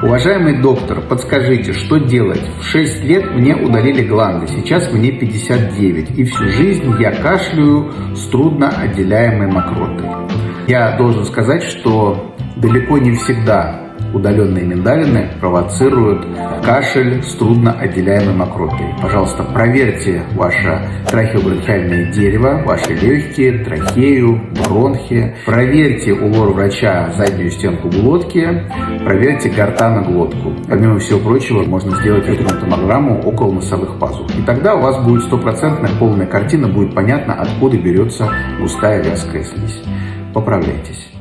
Уважаемый доктор, подскажите, что делать? В 6 лет мне удалили гланды, сейчас мне 59, и всю жизнь я кашляю с трудно отделяемой мокротой. Я должен сказать, что далеко не всегда удаленные миндалины провоцируют кашель с трудно отделяемой мокротой. Пожалуйста, проверьте ваше трахеобронхиальное дерево, ваши легкие, трахею, бронхи. Проверьте у лор-врача заднюю стенку глотки, проверьте гортаноглотку. Помимо всего прочего, можно сделать электронтомограмму около носовых пазух. И тогда у вас будет стопроцентная полная картина, будет понятно, откуда берется густая вязкая слизь. Поправляйтесь.